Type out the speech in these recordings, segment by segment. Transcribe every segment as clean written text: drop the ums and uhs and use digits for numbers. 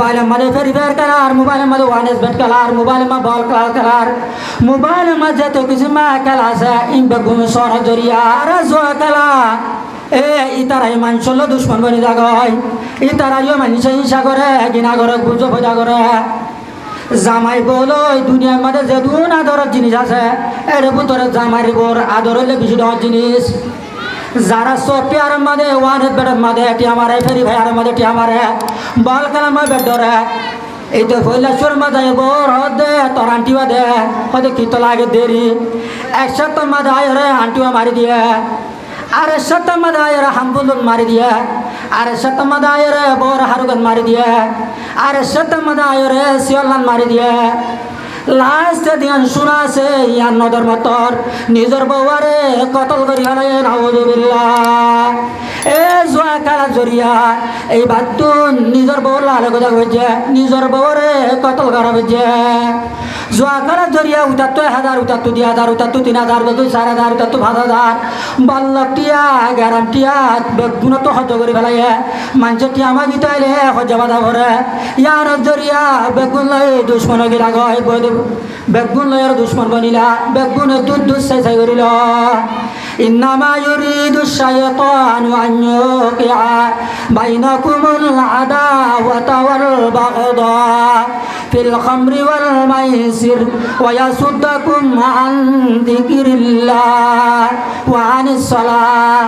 মোবাইলের মধ্যে free fire খেলার, মোবাইলের মধ্যে ওয়ানেস বেট খেলার, মোবাইলের মধ্যে বল খেলার, মোবাইলের মধ্যে যত কিছু খেলা আছে বেগুন সর জরিয়া আর জোয়া খেলা ইতারাই মানুষের দুশ্মন বনি জাগয়, ইতারাইও মানুষ হিংসা করে, ঘৃণা করে, গুজব ভজা করে। জামাই বলো দুনিয়ার মধ্যে যে দুন আদরের জিনিস আছে এর ভিতরে জামাই বোর আদর হইলে বেশি দেওয়ার জিনিস। যারা সফিয়ার মধ্যে ওয়ানের বেডের মধ্যে এটি আমার ফেরি ভাইয়ার মধ্যে এটি আমার বল খেলার মধ্যে বেড ধরে এই তো ফৈলেশ্বর মধ্যে বোর হদে তোর আন্টিবা দে হদে কিত লাগে দেরি একসাথে মধ্যে আয়রে আন্টিবা মারি দিয়ে আর সাথে মধ্যে আয়রে হামবুলুন মারি দিয়ে আর সাথে মধ্যে আয়রে বোর হারুগান মারি দিয়ে আর সাথে মধ্যে আয়রে শিয়ালান মারি দিয়ে। লাস্ট দিন শোনা আছে ইয়ার নদর মতর নিজের বউয়ারে কতল করি হলে নাউযুবিল্লাহ। এ জোয়া খেলা জরিয়া এই বাতুন নিজের বউর লাল কথা হয়েছে, নিজের বউরে কতল করা হয়েছে। জোয়া খেলা জরিয়া উঠাতো 1000, উঠাতো 2000, উঠাতো 3000, উঠাতো 4000, উঠাতো 5000 বাল্লটিয়া গ্যারান্টিয়া বেগুন তো হজ করে ফেলাই মানুষের টিয়া মাগি তাইলে হজা বাধা ভরে ইয়ার জরিয়া বেগুন লাই দুশ্মন গিলা গয় বেগুন লয়ের দুশ্মন বনিলা বেগুনে দুধ দুধ চাই করিল। ইন্নামা ইউরিদু শাইতানু আন ইউকিআ বাইনাকুমুল আদাওয়াতা ওয়াল বাগদা ফিল খামরি ওয়াল মাইসির ওয়া ইয়াসুদ্দাকুম আন যিকিরিল্লাহ ওয়া আনিস সালাহ।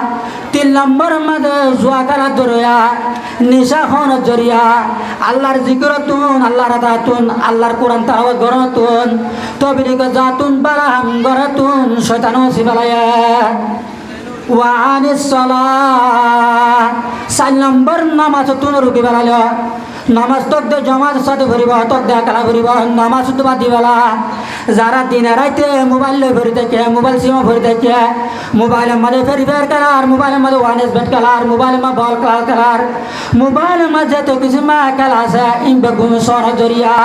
3 নম্বর মধ্যে জুয়া খেলা জরিয়া, নিশা খাওয়ানোর জরিয়া, আল্লাহর জিকিরতুন, আল্লাহর আদাতুন, আল্লাহর কোরআন তেলাওয়াত গরতুন, তবলিগ জাতুন বারাহাম গরতুন শয়তান সিবালায়া ওয়া আনিস সালাহ। 4 নম্বর নামাজ তুন রুকি বেলাল নামাজ তক দে জমাত সাথে ভরিব, তক দে খেলা ভরিব, নামাজ তো বাদ দিবেলা। যারা দিনে রাইতে মোবাইল ভরি থাকে, মোবাইল সিমা ভরি থাকে, মোবাইলের মধ্যে ফ্রি ফায়ার খেলার, মোবাইলের মধ্যে ওয়ানেস বেট খেলার, মোবাইলের মধ্যে বল খেলার, মোবাইলের মধ্যে তো কিছু খেলা আছে বেগুন সর জরিয়া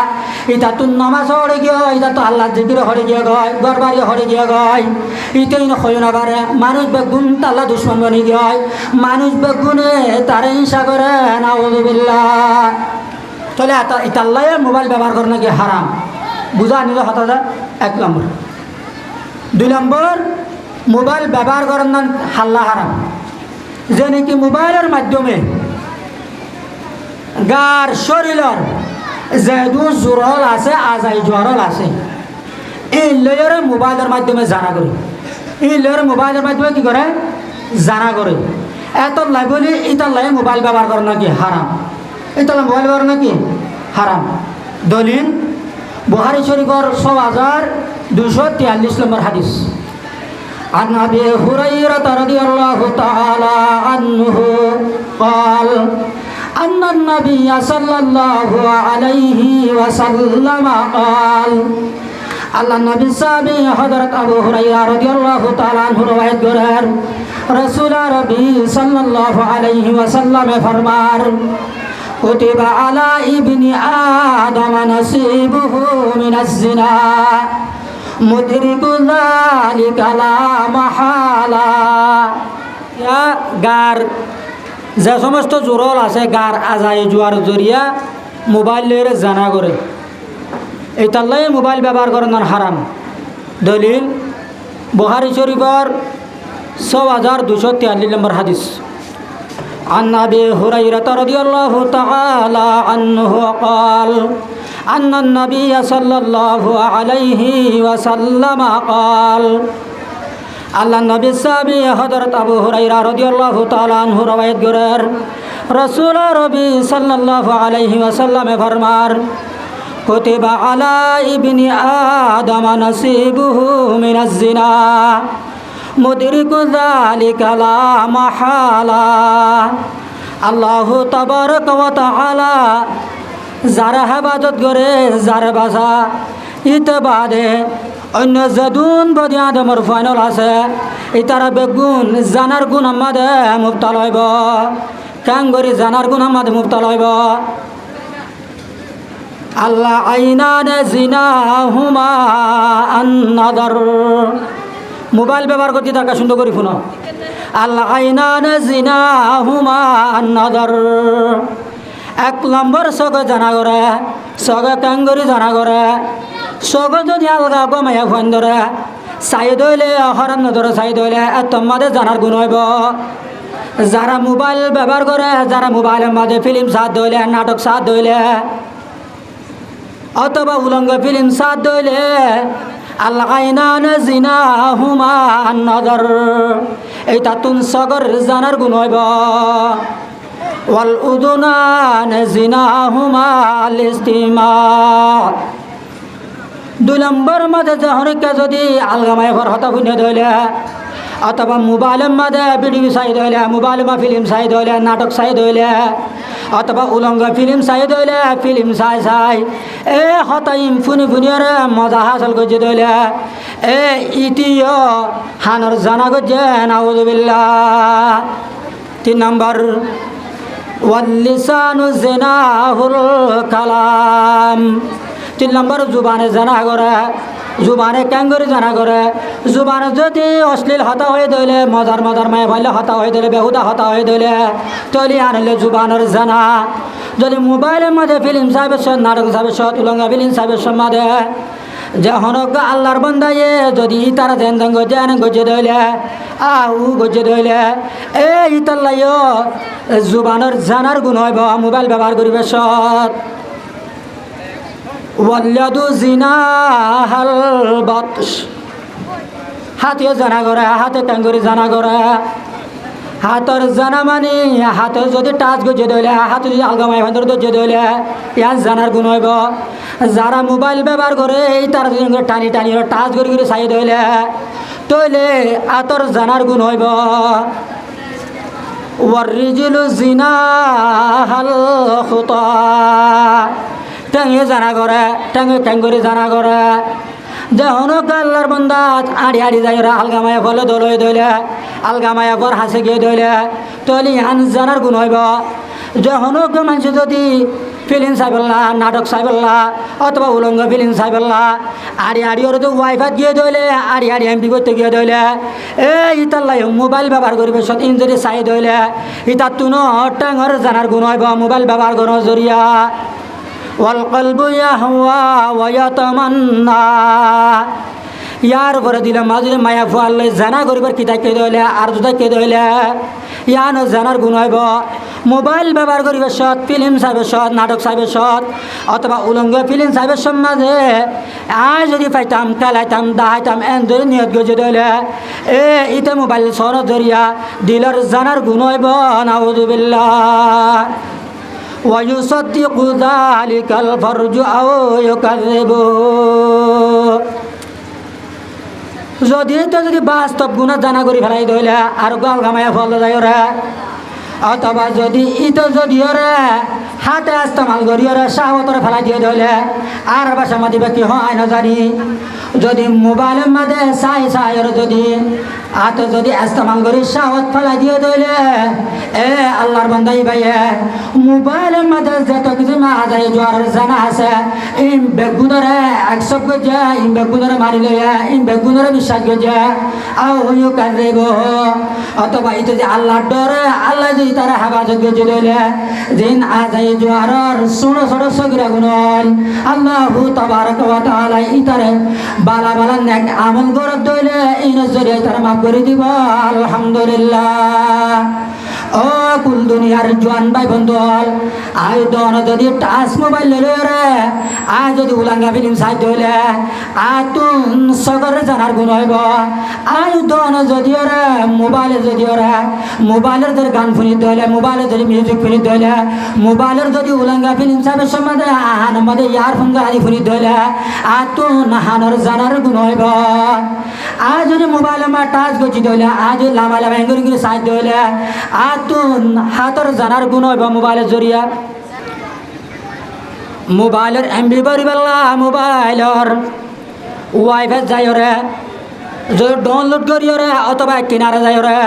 ইটা তো নামাজ হরে গিয়ে, এটা তো আল্লাহ জিকির হরে গিয়ে গয়, গরবারি হরে গিয়ে গয়, ইটাই হয় না পারে। মানুষ বেগুন তাল্লা দুশ্মন বনি গিয়ে, মানুষ বেগুনে তারে হিংসা করে নাউযুবিল্লাহ। তাহলে ইতাল্লাই মোবাইল ব্যবহার করে নাকি হারাম বুঝা নিলে হতা যায় 1 নম্বর। 2 নম্বর মোবাইল ব্যবহার করার না হাল্লা হারাম, যে নাকি মোবাইলের মাধ্যমে গার শরীরের যে জোরল আছে আজাই জোরল আছে এই লয়ের মোবাইলের মাধ্যমে জানা করে, এই লয়ের মোবাইলের মাধ্যমে কি করে জানা করে। এত লাই বলি ইতার লাই মোবাইল ব্যবহার করে নাকি হারাম, ইতার মোবাইল ব্যবহার নাকি হারাম। দলিল বুখারী শরীফের 6243 নম্বর হাদিস। عن أبي هريرة رضي الله تعالى عنه قال أن النبي صلى الله عليه وسلم قال আল্লাহ নবী সাহাবী হযরত আবু হুরায়রা রাদিয়াল্লাহু তাআলা আনহু রওয়ায়াত করেন রাসূল আরবি সাল্লাল্লাহু আলাইহি ওয়াসাল্লাম ফরমান কুতিবা আলা ইবনি আদম নাসিবুহু মিনাজ জিনা মুদরিকু যালিকা লা মাহালা। গার যে সমস্ত জোরল আছে গার আজাই জুয়ার জরিয়া মোবাইলের জানা করে এই তাল্লাই মোবাইল ব্যবহার করার হারাম। দলিল বুখারী শরীফের 6243 নম্বর হাদিস। عن أبي هريرة رضي الله تعالى عنه قال أن النبي صلى الله عليه وسلم قال আল্লাহ নবী সাহাবী হযরত আবু হুরায়রা রাদিয়াল্লাহু তাআলা আনহু রওয়ায়াত করেন রাসূল রবি সাল্লাল্লাহু আলাইহি ওয়াসাল্লাম ফরমান কুতিবা আলা ইবনি আদম নাসিবুহু মিনাজ জিনা মুদরিকু যালিকা লা মাহালা। আল্লাহু তাবারাকা ওয়া তাআলা যারা হেফাজত করে যারা বাসা ইতে বাদে অন্য যদুন বদি আদমর ফাইনাল আছে ইতারা বেগুন জানার গুণ আমাদে মুবতাল হইব, কাঙ্গরি জানার গুণ আমাদে মুবতাল হইব। আল্লাহ আইনানে জিনাহুমা আন-নাদার মোবাইল ব্যবহার করতে তার সুন্দর করে শুনো। আল্লাহ আইনানে জিনাহুমা আন-নাদার এক নম্বর সগ জানা করে সগ কাঙ্গরি জানা করে সগ যদি আলগা গমাইয়া ফোন ধরে সাইড হইলে হরাম নধরে সাইড হইলে তোমাদের জানার গুণ হইব। যারা মোবাইল ব্যবহার করে যারা মোবাইলের মাঝে ফিল্ম সাথ ধইলে নাটক সাথ ধইলে অথবা উলঙ্গ ফিল্ম সাথ ধইলে আল্লাহ জিনা হুমা নজর এই তাতুন সগর জানার গুণ হইব। ওয়াল উদুনান জিনা হুমা লিস্তিমা। 2 নম্বর মাঝে যখনকে যদি আলগামায় ঘর হতা শুনে ধইলে অথবা মোবাইলের মাঝে ভিডিও চাই ধইলে মোবাইল বা ফিল্ম চাই ধইলে নাটক চাই ধইলে অথবা উলঙ্গ ফিল্ম চাই ধইলে ফিল্ম চাই হতাইম ফুনি ফুনিয়রে মজা হাসল করছে ধইলে ইতিও হানর জানা করছে নাউযুবিল্লাহ। 3 নম্বর ওয়াল্লিসানু জিনাহুল কালাম। 3 নম্বর জুবানে জানা করে জুবানে ক্যাঙ্গরি জানা করে জুবানে যদি অশ্লীল হতা হয়ে ধইলে মজার মজার মায়ে ভাইলে হতা হয়ে ধইলে বেহুদা হতা হয়ে ধইলে তৈলি আনলে জুবানের জানা। যদি মোবাইলের মাঝে ফিল্ম সাহেবের সৎ নাটক সাহেবের সৎ উলঙ্গা ফিল্ম সাহেবের সৎ মাঝে যে হনক আল্লাহর বন্দায়ে যদি তারা জেন জেন গজে ধইলে আহু গজে ধইলে ইতাল্লাইও জুবানের জানার গুণ হইব মোবাইল ব্যবহার করিবে সৎ। ওয়াল্লাদু জিনাহাল বাতশ। হাতে জানা করে হাতে কাঙ্গুরি জানা করে হাতর জানা মানে হাতে যদি টাচ গজে ধইলে হাতে যদি আলগামাই ভান্দর গজে ধইলে ইয়ার জানার গুণ হইব। যারা মোবাইল ব্যবহার করে এই তারা যদি টানি টানি টাচ করে করে চাই ধইলে তইলে আতর জানার গুণ হইব। ওয়াররিজুলু জিনাহাল খুতা। টেঙে জানা করে টেঙে টেঙ্গুরি জানা করে যখন আল্লাহর বন্দা আড়ি আড়ি যাই আলগামায়া ফলে দলই ধইলে আলগামায়া পর হাসে গিয়ে ধইলে তলি আন জানার গুণ হইব। যখন মানুষ যদি ফিল্ম চাইবল্লা নাটক চাইবল্লা অথবা উলঙ্গ ফিল্ম চাইবল্লা আড়ি আড়ি ওর তো ওয়াইফাই গিয়ে ধইলে আড়ি আড়ি এমপি করতে গিয়ে ধইলে ইতাল্লাই মোবাইল ব্যবহার করবে সৎ ইঞ্জুরি চাই ধইলে ইতার তুনো টেঙর জানার গুণ হইব মোবাইল ব্যবহার করার জরিয়া। ওয়াল কলবু ইয়াহওয়া ওয়া ইয়াতামান্না। ইয়ার উপরে দিলে মাজুরে মায়া ফুয়ালে জানা করিবার কিতাব কে ধইলে আর দুটা কে ধইলে ইয়ান জানার গুণ হইব। মোবাইল ব্যবহার করিবে সৎ ফিল্ম চাইবে সৎ নাটক চাইবে সৎ অথবা উলঙ্গ ফিল্ম চাইবে সমাজে আজ যদি পাইতাম খেলাইতাম দাহাইতাম এন যদি নিয়ত গজে ধইলে ইতে মোবাইল সরত জরিয়া দিলর জানার গুণ হইব নাউযুবিল্লাহ। ويصدق ذلك الفرج أو يكذبه। যদি তো যদি বাস্তব গুণ জানা করি ফেলাই ধইলে আর গাল গামায়া ফল যায় রে অথবা যদি ইতো যদি রে হাতে ইস্তেমাল করি রে সাহতরে ফেলাই দিয়ে ধইলে আর বাসা মাতি কি হয় না জানি। যদি মোবাইলের মাঝে চাই চাই যদি হাতে যদি ইস্তেমাল করি সাহত ফেলাই দিয়ে ধইলে আল্লাহর বান্দাই ভাইয়ে মোবাইলের মাঝে যত কিছু মাঝে জোয়ার জানা আছে ইম বেগুনরে একসব গজে ইম বেগুনরে মারি লইয়া ইম বেগুনরে বিশ্বাস গজে আও হইও কারেব অথবা ইতো যে আল্লাহর ডরে আল্লাহ যদি তারা হেফাজত গজে লইলে দিন আজাই জোয়ারর ছোট ছোট সগিরা গুণন আল্লাহু তাবারক ওয়া তাআলা ইতারে বালা বালা নেক আমল গরব দইলে ইন জরিয়া তারা মাফ করে দিব আলহামদুলিল্লাহ। ও কুল দুনিয়ার জোয়ান ভাই বন্ধু আয় দন যদি টাচ মোবাইল লইলে রে আয় যদি উলাঙ্গা ফিল্ম চাই ধইলে আতুন সগর জানার গুণ হইব। আয় দন যদি রে মোবাইলে যদি রে মোবাইলের যদি গান শুনি ধইলে মোবাইলে যদি মিউজিক শুনি ধইলে মোবাইলের যদি উলাঙ্গা ফিল্ম চাইবে সমাজে আহান মধ্যে ইয়ারফোন গাড়ি শুনি ধইলে আতুন হানর জানার গুণ হইব। আজ যদি মোবাইলে মা টাচ গছি ধইলে আজ লামা লামা এঙ্গুরি করে চাই ধইলে আতুন হাতর জানার গুণ হইব মোবাইলের জরিয়া। মোবাইলের এমবি বাড়ি বেলা মোবাইলের ওয়াইফাই যাই রে যদি ডাউনলোড করি রে অথবা কিনারে যাই রে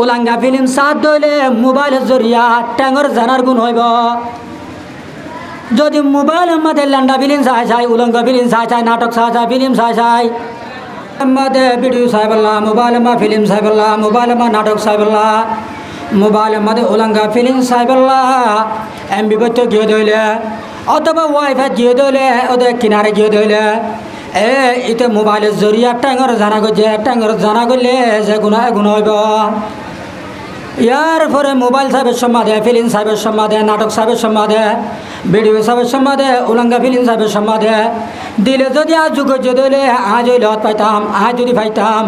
উলাঙ্গা ফিল্ম সাথ ধইলে মোবাইলের জরিয়া ট্যাঙর জানার গুণ হইব। যদি মোবাইলের মধ্যে ল্যান্ডা ফিল্ম চাই চাই উলঙ্গ ফিল্ম চাই চাই নাটক চাই চাই ফিল্ম চাই চাই মধ্যে ভিডিও চাই বললা মোবাইল মা ফিল্ম চাই বললা মোবাইল মা নাটক চাই বললা মোবাইলের মধ্যে উলঙ্গা ফিলিং সাইবেল্লা এমবি বইতে গিয়ে ধইলে অথবা ওয়াইফাই গিয়ে ধইলে ওদের কিনারে গিয়ে ধইলে ইতে মোবাইলের জরিয়া ট্যাঙ্গর জানা করলে যে গুণ হইব। ইয়ার পরে মোবাইল সাহেবের সম্মাদে, ফিলিম সাহেবের সম্মাদে, নাটক সাহেবের সম্মাদে, ভিডিও সাহেবের সম্মাদে, উলঙ্গা ফিলিম সাহেবের সম্মাদে দিলে যদি আজ যুগর্য দইলে আজ হইলে হত পাইতাম, আজ যদি পাইতাম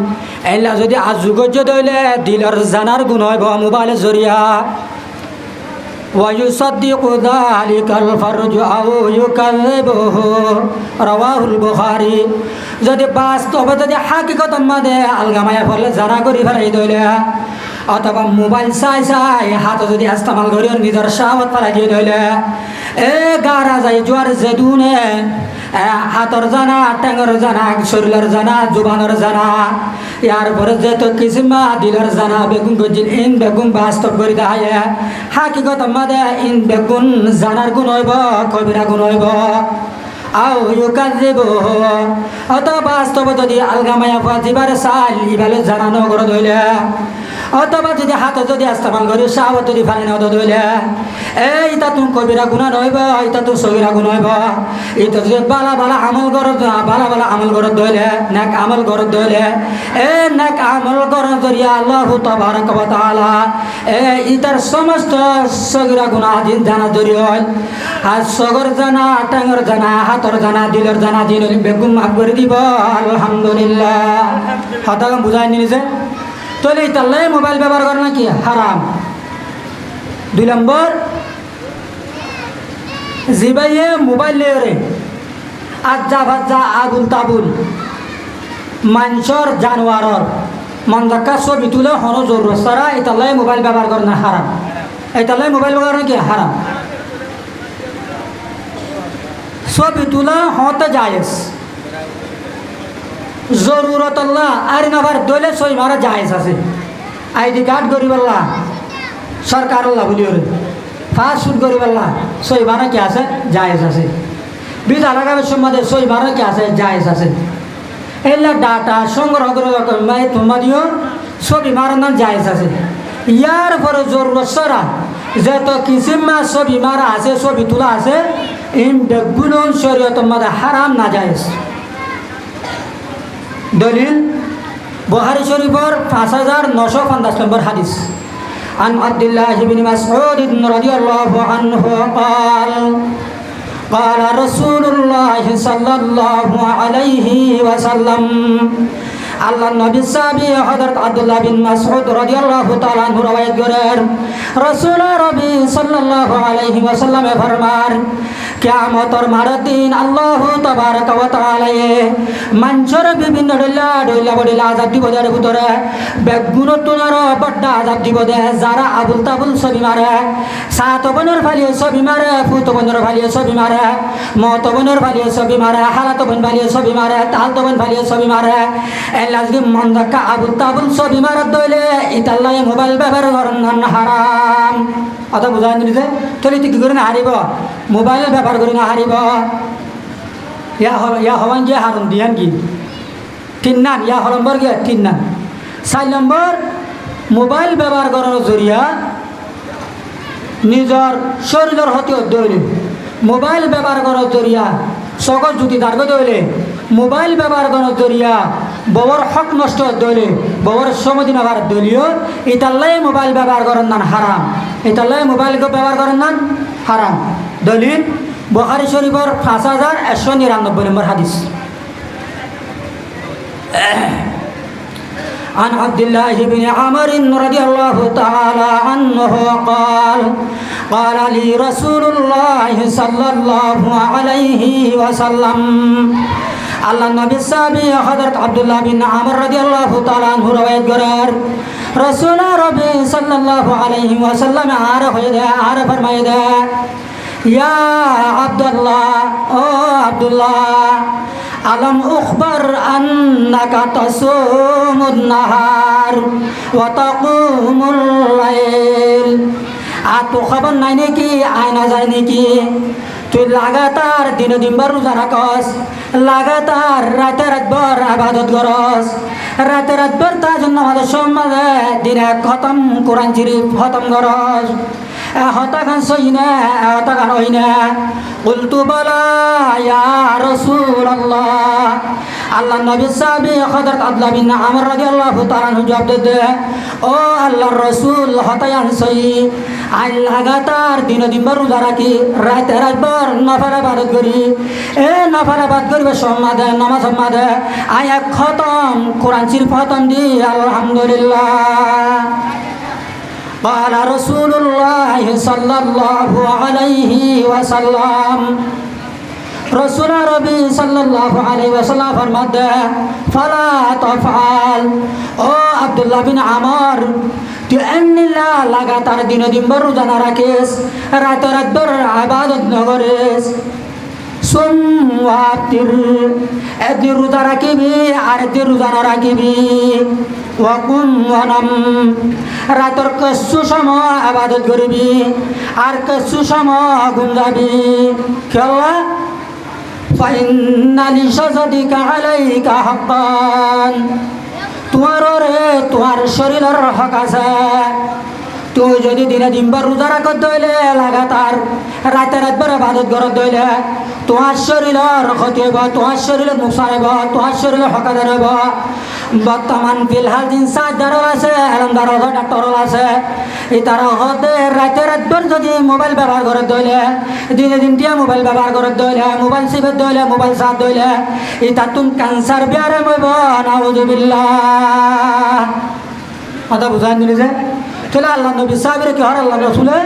এলা যদি আজ যুগর্য দইলে দিলর জানার গুণ হইব মোবাইলের জরিয়া। ويصدق ذلك الفرج أو يكذبه رواه البخاري যদি বাস্তবে যদি হাকিকত মাঝে আলগামায়া ফলে জানা করি ফেলাই দইলে অথবা মোবাইল চাই হাত যদি ইস্তেমাল করি নিজের সাহত ফেলাই দিয়ে দইলে গারা যাই জোয়ার যেদুনে হাতর জানা, টেঙর জানা, শরীরের জানা, জুবানের জানা, ইয়ার পরে যেত কিসিমা দিলের জানা বেগুন গজিল ইন বেগুন বাস্তব করি দায়ে হাকিকত মাদে ইন বেগুন জানার গুণ হইব, কবিরা গুণ হইব। আও ইউকাযিব অথবা বাস্তব যদি আলগামায়া ফাজিবার সাল ইবালে জানানো করে দইলে অথবা যদি হাতে যদি ইস্তেমাল করি সাহত যদি ফালি না দইলে ইটা তুমি কবিরা গুণা নইব, ইটা তুমি সগিরা গুণ হইব। ইটা যদি বালা আমল করত দইলে নেক আমল করত দইলে নেক আমল করত জরিয়া আল্লাহ তাবারাক ওয়া তাআলা ইটার সমস্ত সগিরা গুণা দিন জানা জরি হয়। আর সগর জানা, টাঙ্গর জানা, হাতর জানা, দিলের জানা দিন বেগুন মাফ করে দিব আলহামদুলিল্লাহ। হঠাৎ বুঝাই নিছে তাহলে ইতাল্লাই মোবাইল ব্যবহার করে নাকি হারাম। 2 নম্বর জিবাইয়ে মোবাইল লেরে আজ্জা ভাজ্জা আগুল তাবুল মানুষের জানোয়ারর মন্দাক্কা ছবি তুলে হনো জরুর সারা ইতাল্লাই মোবাইল ব্যবহার করে না হারাম। ইতাল্লাই মোবাইল ব্যবহার নাকি হারাম। ছবি তুলা হতে জায়েজ জরুরত আল্লাহ আর নাবার দলে সই মারা জায়েজ আছে। আইডি কার্ড গরিবাল্লাহ সরকার আল্লাহ বলি ওরে ফাস্ট ফুড গরিবাল্লাহ সই মারা কি আছে জায়েজ আছে। বিধা লাগাবের সম্বন্ধে সই মারা কি আছে জায়েজ আছে। এলা ডাটা সংগ্রহ করে তোমার দিও ছবি মারার নাম জায়েজ আছে। ইয়ার পরে জরুরত সরা যত কিসিমা ছবি মারা আছে, ছবি তোলা আছে ইন বেগুন শরীয়ত মাদে হারাম না জায়েজ। দলিল বুখারী শরীফের 5950 নম্বর হাদিস আন আব্দুল্লাহ ইবনে মাসউদ রাদিয়াল্লাহু আনহু قال قال رسول الله صلى الله عليه وسلم আল্লাহ নবী সাহাবী হযরত আব্দুল্লাহ বিন মাসউদ রাদিয়াল্লাহু তাআলা আনহু রওয়ায়াত করেন রাসূল রবি সাল্লাল্লাহু আলাইহি ওয়াসাল্লাম ফরমান কিয়ামতের মারার দিন আল্লাহ তাবারক ওয়া তাআলা মানুষের বিভিন্ন ডইলা আযাব দিব দেয়ার ভিতরে বেগুন তোনার বড় আযাব দিব দে যারা আবুল তাবুল ছবি মারে, সাত বনের ফালিয়ে ছবি মারে, ফুত বনের ফালিয়ে ছবি মারে, মত বনের ফালিয়ে ছবি মারে, হালাত বন ফালিয়ে ছবি মারে, তালত বন ফালিয়ে ছবি মারে এলাজগি মন্দাকা আবুল তাবুল ছবি মারার দইলে ইতাল্লাই মোবাইল ব্যবহার করেন হারাম। অত বুঝাই নিছে তলি কি করে না হারিব মোবাইল ব্যবহার করে না হারিব। ইয়া হওয়ান গিয়ে হারুন দিয়ান কি 3 নাম ইয়া হলম্বর গিয়ে 3 নাম। 4 নম্বর মোবাইল ব্যবহার করার জরিয়া নিজের শরীরের হতে দইলে মোবাইল ব্যবহার করার জরিয়া সকল জুতি দার্গ দইলে মোবাইল ব্যবহার করার জরিয়া ববর হক নষ্ট দইলে ববর সমদিন আবার দলীয় ইতাল্লাই মোবাইল ব্যবহার করেন না হারাম। ইতাল্লাই মোবাইল ব্যবহার করেন না হারাম। দলিল বুখারী শরীফের 5199 নম্বর হাদিস عن عبد الله بن عمرو رضي الله تعالى عنه قال قال لي رسول الله صلى الله عليه وسلم আল্লাহ নবী সাহাবী হযরত আব্দুল্লাহ বিন আমর রাদিয়াল্লাহু তাআলা আনহু রওয়ায়াত করেন রাসূল রবি সাল্লাল্লাহু আলাইহি ওয়াসাল্লাম আর ফরমায়ে দে ইয়া আব্দুল্লাহ ও আব্দুল্লাহ আলম উখবার আন্নাকা তাসুমুন নাহার ওয়া তাকুমুল লাইল। আর তো খবর নাই নাকি আয়না যায় নাকি তুই লাগাতার দিনে দিনবার রোজা রাখস, লাগাতার রাতে রাতভর আবাদত করস, রাতে রাতভর তার জন্য আমাদের সমাজে দিনে খতম কোরআন শরীফ খতম করস, হতাখান সই না হতাখান হই না। কুলতু বলা ইয়া রাসূলুল্লাহ, আল্লাহ নবী সাহাবী হযরত আব্দুল্লাহ বিন আমর রাদিয়াল্লাহু তাআলা জবাব দে, ও আল্লাহর রাসূল হতায়ান সই, আই লাগাতার দিনে দিনবার রোজা রাখি, রাতে রাতভর নফল ইবাদত করি, এ নফল ইবাদত করিবে সমাদে নামাজ সমাদে আই এক খতম কোরআন শরীফ খতম দি আলহামদুলিল্লাহ। قال رسول الله صلى الله عليه وسلم, رسول ربي صلى الله عليه وسلم فرماتے فلا تفعل, ও আব্দুল্লাহ বিন আমর তুই এমনিলা লাগাতার দিনে দিনবার রোজা না রাখিস, রাতে রাতভর ইবাদত না করিস। সুম ওয়াফতির, একদিন রোজা রাখিবি আর একদিন রোজা না রাখিবি। ওয়াকুম ওয়ানাম, রাতের কিছু সময় আবাদত করিবি আর কিছু সময় ঘুম যাবি। খেলা ফাইন্না লিশাজাদিকা আলাইকা হাক্কান, তোমার রে তোমার শরীরের হক আছে। তুই যদি দিনে দিনবার রোজা রাখত দইলে লাগাতার রাতে রাতভর ইবাদত করত দইলে তোমার শরীরের ক্ষতি হইব, তোমার শরীরের নুকসান হইব, তোমার শরীরের হকাদার হইব। বর্তমান ফিলহাল দিন সাহায্যারও আছে, এলমদার ডাক্তারও আছে, এই তারা হতে রাতে রাতভর যদি মোবাইল ব্যবহার করত দইলে, দিনে দিনটিয়া মোবাইল ব্যবহার করত দইলে, মোবাইল চিপত দইলে, মোবাইল চাপ দইলে এই তার তুমি ক্যান্সার বিয়ারে হইব। নাউযুবিল্লাহ, কথা বুঝাই দিলি যে তাহলে আল্লাহ নবী সাহাবীর কি হর আল্লাহ রাসূলে,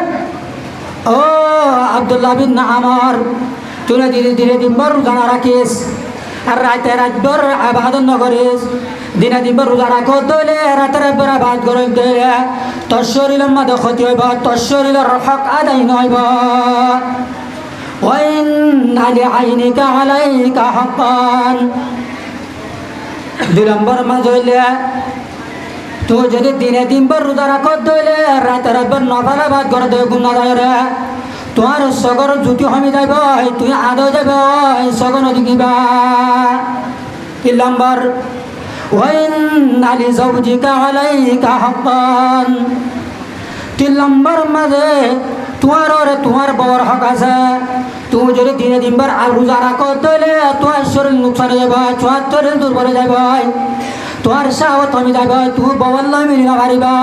ও আব্দুল্লাহ বিন আমর তুই ধীরে ধীরে দিনভর রোজা না রাখিস আর রাতে রাতভর ইবাদত না করিস। দিনে দিনভর রোজা রাখত দইলে রাতে রাতভর ইবাদত করত দইলে তোর শরীরের মধ্যে ক্ষতি হইব, তোর শরীরের হক আদায় নইব। ওয়া ইন্না লিআইনিকা আলাইকা হাক্কান, দুই নম্বর মাঝে হইলে তুই যদি দিনে দিনভর রোজা রাখত দইলে রাতে রাতভর নফল ইবাদত করত গুনাহ যায়, তোমার সগর জুতি হমি যাইব, তুই আদো যাব সগর দিবা। তিন নম্বর ওয়া ইন্না লিজাওজিকা আলাইকা হাক্কান, তিন নম্বর মাঝে তোমার বউর হক আছে। তুই যদি দিনে দিনবার রোজা রাখত দইলে তোমার শরীর নুকসান হয়ে যাব, তোমার শরীর দুর্বল হয়ে যাব, তোমার সাহত হমি যাব, তুই বউর লই মিলি না পারিবা।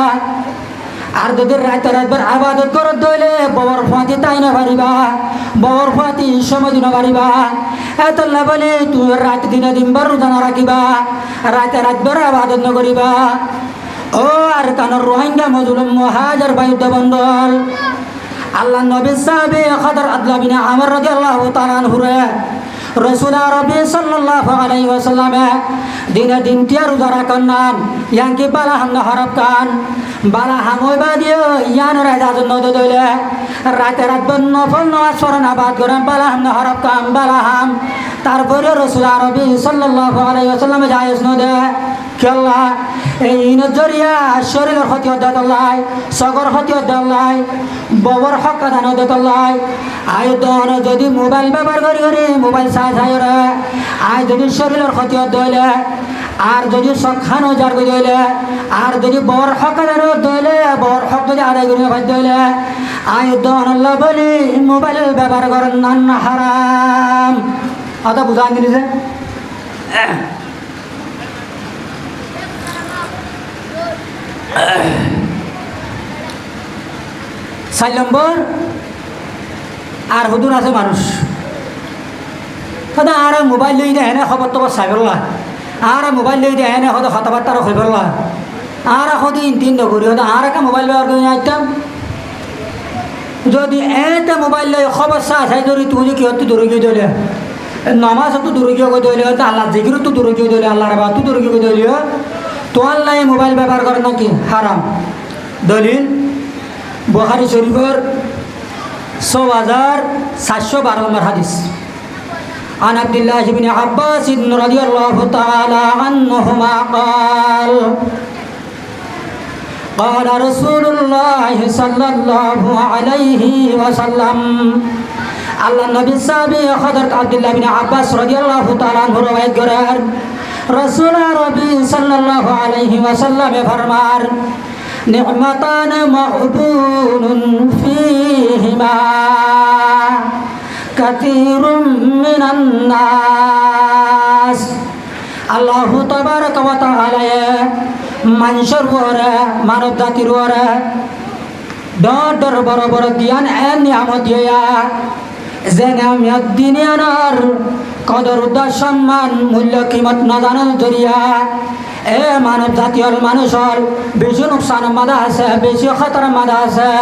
আর যদি রাতে রাতভর ইবাদত করত দইলে বউর ফাঁতি তাই না পারিবা, বউর ফাঁতি সময় দিন পারিবা। এত বলে তুই রাত দিনে দিনবার রোজা না রাখিবা, রাতে রাতভর ইবাদত না করিবা। ও আর কানের রোহিঙ্গা মজলুম মুহাজির বাইদ বন্দল, আল্লাহ নবী সাহাবী হযরত আব্দুল্লাহ বিন আমর রাদিয়াল্লাহু তাআলা আনহু রাসূল আরবি সাল্লাল্লাহু আলাইহি ওয়াসাল্লাম দিনে দিন টিয়া রোজা রাখেন নান ইয়াঙ্কি বালা হামনা হরব কান বালা হামই বাদিও ইয়ান রাজা নদ দইলে রাতে রাতভর নফল নামাজ পড়েন আবাদ করেন বালা হামনা হরব কান বালা হাম। তারপরে রাসূল আরবি সাল্লাল্লাহু আলাইহি ওয়াসাল্লাম জায়েজ নদে খেলা এই নজরিয়া শরীরের ক্ষতি হদ্দাই, সগর ক্ষতি হদ্দাই, ববর হক আদান হদ্দাই। আয় দন যদি মোবাইল ব্যবহার করি করি মোবাইল চার্জ হাইরে আয় যদি শরীরের ক্ষতি হদ্দাইলে আর যদি সখানো জার করে দইলে আর যদি বর হক আদান হদ্দাইলে বর হক যদি আদায় করি ভাই দইলে আয় দন আল্লাহ বলি মোবাইল ব্যবহার করেন নান হারাম। আদা বুঝান দিলি যে 4 নম্বর আর হুদুর আছে মানুষ সদা আর মোবাইল লই দেয় না খবর টবর চাই পেলা আর মোবাইল লই দেয় না সদা কথাবার্তা হয়ে পেলা আর সদিন তিন নকরি সদা আর একটা মোবাইল ব্যবহার করে আইতাম যদি এটা মোবাইল লই খবর চাই যদি তুই কি হতো দূরে গিয়ে দিলে নামাজ তো দূরে গিয়ে দিলে আল্লাহ জিকির তো দূরে গিয়ে দিলে আল্লাহর বাত তো দূরে গিয়ে দিলে তো আল্লাহ মোবাইল ব্যবহার করে নাকি হারাম। দলিল বুখারী শরীফের ৬৪১২ নম্বর হাদিস عن عبد الله بن عباس رضي الله تعالى عنهما قال قال رسول الله صلى الله عليه وسلم আল্লাহ নবী সাহাবী হযরত আব্দুল্লাহ বিন আব্বাস রাদিয়াল্লাহু তাআলা আনহু রওয়ায়াত করেন রাসূল রবি সাল্লাল্লাহু আলাইহি ওয়াসাল্লাম ফরমান নি'মাতান মাগবুনুন ফীহিমা কাসীরুম মিনান নাস। আল্লাহ তাবারক ওয়া তাআলা মানুষের উপরে মানব জাতির উপরে ডর বড় বড় জ্ঞান নিয়ামত দিয়া যে নিয়ামত দিনিয়ার কদর উদ্দার সম্মান মূল্য কিমত না জানার জরিয়া এ মানব জাতীয় মানুষের বেশি নুকসান মাদা আছে, বেশি খতর মাদা আছে।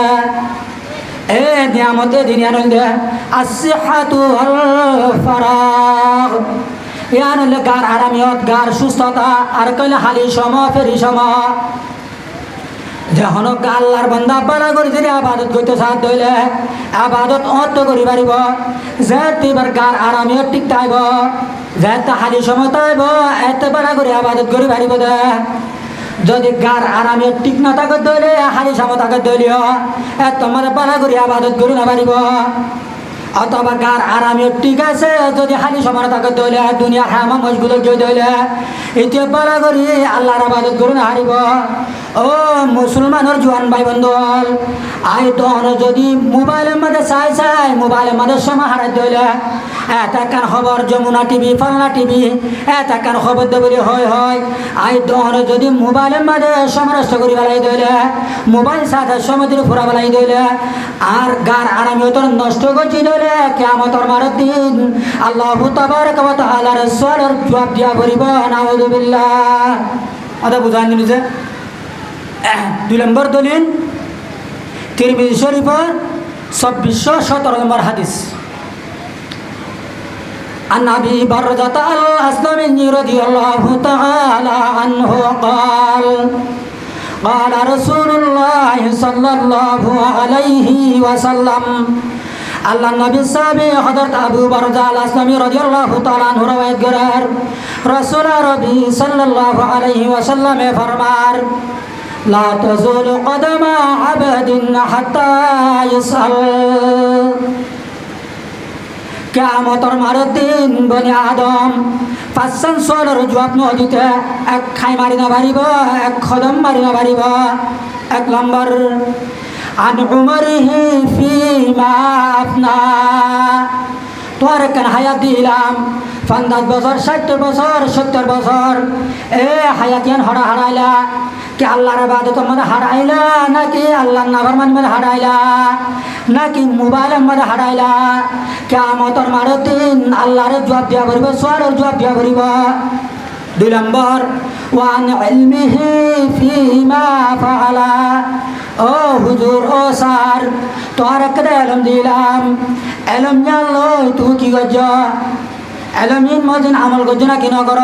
এ নিয়ামতে দিনিয়ার আসিহাতু আল ফারাগ ইয়ান গার আরামিয়ত, গার সুস্থতা, আর কইলে হালি সম ফেরি সম। যখন আল্লাহর বান্দা বালা করে যদি আবাদত করতে সাথ দইলে আবাদত অর্থ করি পারিব, যে এবার গার আরামিয়ত ঠিক তাইব, যে হালি সময় তাইব, এত বালা করে আবাদত করি পারিব। দে যদি গার আরামিয়ত ঠিক না থাকে দইলে হালি সময় থাকে দইলিও এত মানে বালা করে আবাদত করি না পারিব। অথবা গার আরামিয়ত ঠিক আছে, যদি হালি সময় থাকে দইলে দুনিয়ার হামা মজগুলো গিয়ে দইলে এতিয়া বালা করি আল্লাহর আবাদত করি না হারিব। ও মুসলমানের জোয়ান ভাই বন্ধুল, আই তখন যদি মোবাইলের মধ্যে চাই মোবাইলের মধ্যে সময় হারাই দিলে এটাকান খবর যমুনা টিভি ফালনা টিভি এটাকান খবর দেবলি হয় আই তখন যদি মোবাইলের মধ্যে সময় নষ্ট করি বেলাই দিলে মোবাইল সাথে সময় দিলে ফুরা বেলাই দিলে আর গার আরামিয়ত নষ্ট করছি দিলে কিয়ামতের মারের দিন আল্লাহ তাবারক ওয়া তাআলার সওয়ালের জবাব দিয়া বলিব নাউযুবিল্লাহ। আদা বুঝান দিছে। 2 নম্বর দলিল তিরমিজি শরীফের 2617 নম্বর হাদিস। عن أبي بردة الأسلمي رضي الله تعالى عنه قال قال رسول الله صلى الله عليه وسلم আল্লাহ নবী সাহাবী হযরত আবু বারদা আল আসলামী রাদিয়াল্লাহু তাআলা আনহু রওয়ায়াত করেন রাসূল রবি সাল্লাল্লাহু আলাইহি ওয়াসাল্লাম ফরমান লা তাযুলু কদমা আবদিন হাত্তা ইউসাল। কিয়ামতের মারের দিন বনি আদম 5 সোয়ালের জবাব ন দিতে এক খাই মারি না পারিব, এক কদম মারি না পারিব। 1 নম্বর আন উমরিহি ফিমা আফনা, তোর কেন হায়াত দিলাম 50 বছর 60 বছর 70 বছর, এ হায়াতিয়ান হারাইলা কি আল্লাহর ইবাদতের মধ্যে হারাইলা নাকি আল্লাহর নাফরমানির মধ্যে হারাইলা নাকি মোবাইলের মধ্যে হারাইলা? কিয়ামতের মারের দিন আল্লাহর জবাব দিয়া বলিব, সোয়ালের জবাব দিয়া বলিব। 2 নম্বর ওয়ান ইলমিহি ফিমা ফাআলা, ও হুজুর ও স্যার তোর একটা এলম দিলাম, এলম জানলো তুই কি করছ? এলমিন মজিন আমল করছ না কি না কর?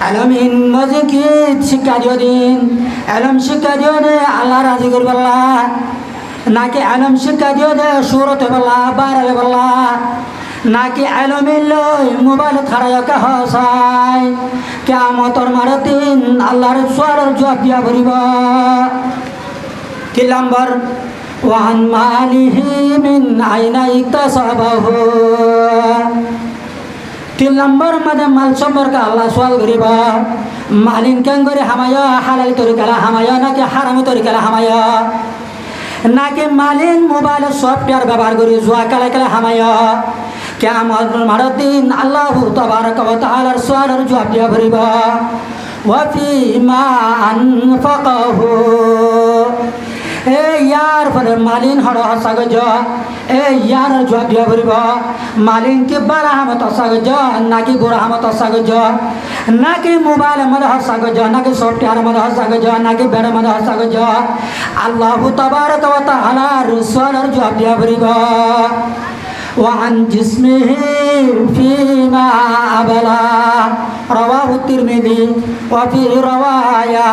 এলমিন মজিন কি শিক্ষা দিও দিন, এলম শিক্ষা দিও দে আল্লাহ রাজি করবাল্লা নাকি এলম শিক্ষা দিও দে সুরতে বললা বাইরে বললা নাকি এলমিন লই মোবাইল খারাইকে হসাই? কিয়ামতের মারের দিন আল্লাহর সোয়ালের জবাব দিয়া বলিব। 3 নম্বর ওয়ান মালিহি মিন আইনা ইকতাসাবাহু, 3 নম্বর মধ্যে মাল সম্পর্কে আল্লাহ সোয়াল করিব। মালিন কেন করে হামায়া, হালাল তরিকালা হামায়া নাকি হারামি তরিকালা হামায়া? নাকি মালিন মোবাইলের সফটওয়্যার ব্যবহার করে জুয়া খেলা খেলা হামায়া? কিয়ামতের মারের দিন আল্লাহ তাবারক ওয়া তাআলার সোয়ালের জবাব দিয়া বলিব। ওয়া ফিমা আনফাকাহু, এ ইয়ার পরে মালিন হড় হসাগজ, এ ইয়ার জবাব দিয়া বলিব। মালিন কি বারা হামত হসাগজ নাকি গোড়া হামত হসাগজ, নাকি মোবাইলের মধ্যে হসাগজ নাকি সফটওয়্যারের মধ্যে হসাগজ নাকি বেড়ের মধ্যে হসাগজ? আল্লাহ তাবারক ওয়া তাআলার সোয়ালের জবাব দিয়া বলিব। وعن جسمه فيما أبلى رواه الترمذي وفي رواية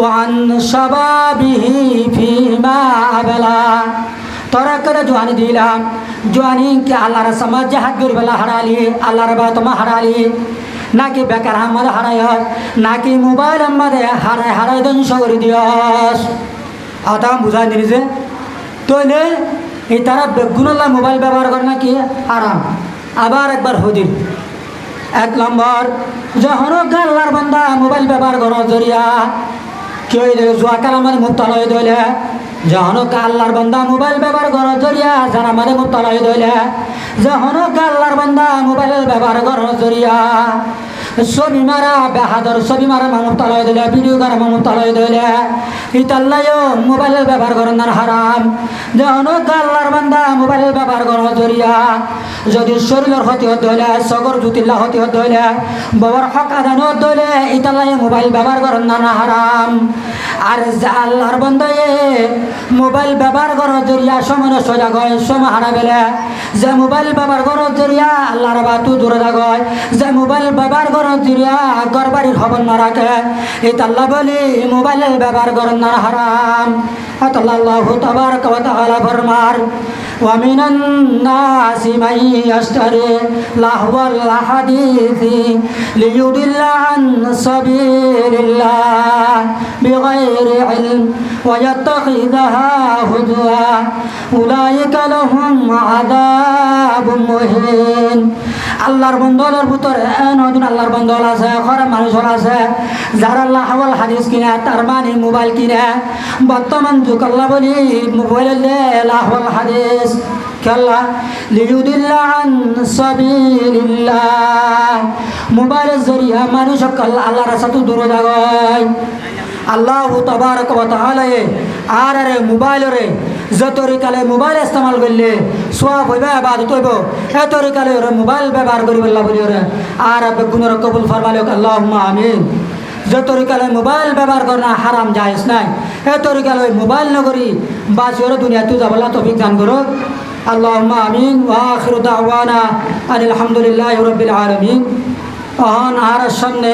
وعن شبابه فيما أبلى। তোরা করে জোয়ানি দিলাম, জোয়ানি কি আল্লাহর সমাজ জাহাজ করি বেলা হারালি, আল্লাহর বাতমা হারালি নাকি বেকার আমাদের হারাই নাকি মোবাইল আমাদের হারাই ধ্বংস করে দিয়স? আতাম বুঝাই দিলি যে তৈলে এই তারা বেগুনাল্লাহ মোবাইল ব্যবহার করে নাকি হারাম। আবার একবার হুদির 1 নম্বর যখন আল্লাহর বান্দা মোবাইল ব্যবহার করার জরিয়া কি হয়ে যাবে জুয়া কালামারে মুক্তালা হয়ে দইলে যখন আল্লাহর বান্দা মোবাইল ব্যবহার করার জরিয়া যারা আমাদের মুক্তালা হয়ে দইলে যখন আল্লাহর বান্দা মোবাইল ব্যবহার করার জরিয়া ছবি মারা বেহাদর ছবি মারা মুক্তালা হয়ে দিলে ভিডিও করা মুক্তালা হয়ে দিলে ইতাল্লাইও মোবাইল ব্যবহার করেন না হারাম। যখন আল্লাহর বান্দা মোবাইল ব্যবহার করার জরিয়া যদি শরীরের ক্ষতি হতে হলে সগর জুতিল্লা ক্ষতি হতে হলে বাবার হক আদান হতে হলে ইতাল্লাই মোবাইল ব্যবহার করেন না হারাম। আর যে আল্লাহর বান্দায়ে মোবাইল ব্যবহার করার জরিয়া সময় সোজা গয় সময় হারা বেলে যে মোবাইল ব্যবহার করার জরিয়া আল্লাহর বাতু দূরে যাগয় যে মোবাইল ব্যবহার করার জরিয়া ঘর বাড়ির খবর না রাখে ইতাল্লা বলি মোবাইল ব্যবহার করেন না হারাম। আল্লাহু তাবারাকা ওয়া তাআলা ফরমার ومن الناس من يشتري لهو الحديث ليضل عن سبيل الله بغير علم ويتخذها هزوا أولئك لهم عذاب مهين। আল্লাহর বন্দলের ভিতরে নতুন আল্লাহর বন্দল আছে খরা মানুষ আছে যারা আল্লাহ হাওয়াল হাদিস কিনে তার মানে মোবাইল কিনে বর্তমান যুগ আল্লাহ বলি মোবাইল লাহওয়াল হাদিস খেলা লিউদিল্লা আন সাবিলিল্লাহ মোবাইলের জরিয়া মানুষ আল্লাহর রাস্তা দূরে যায়। আল্লাহ তাবারাকা ওয়া তাআলা আর রে মোবাইলরে যে তরিকালে মোবাইল ইস্তেমাল করলে সওয়াব হইবে ইবাদত হইব এই তরিকালে ওরে মোবাইল ব্যবহার করিব আল্লাহ বলি ওরে আর বেগুনের কবুল ফরমালে আল্লাহুম্মা আমিন। যে তরিকালে মোবাইল ব্যবহার করা হারাম জায়েজ নাই এই তরিকালে মোবাইল নগরী বাঁচি ওরে দুনিয়াতে যাবলা তৌফিক দান করো আল্লাহুম্মা আমিন। ওয়া আখিরু দাওয়ানা আলহামদুলিল্লাহি রাব্বিল আলামিন। আর সামনে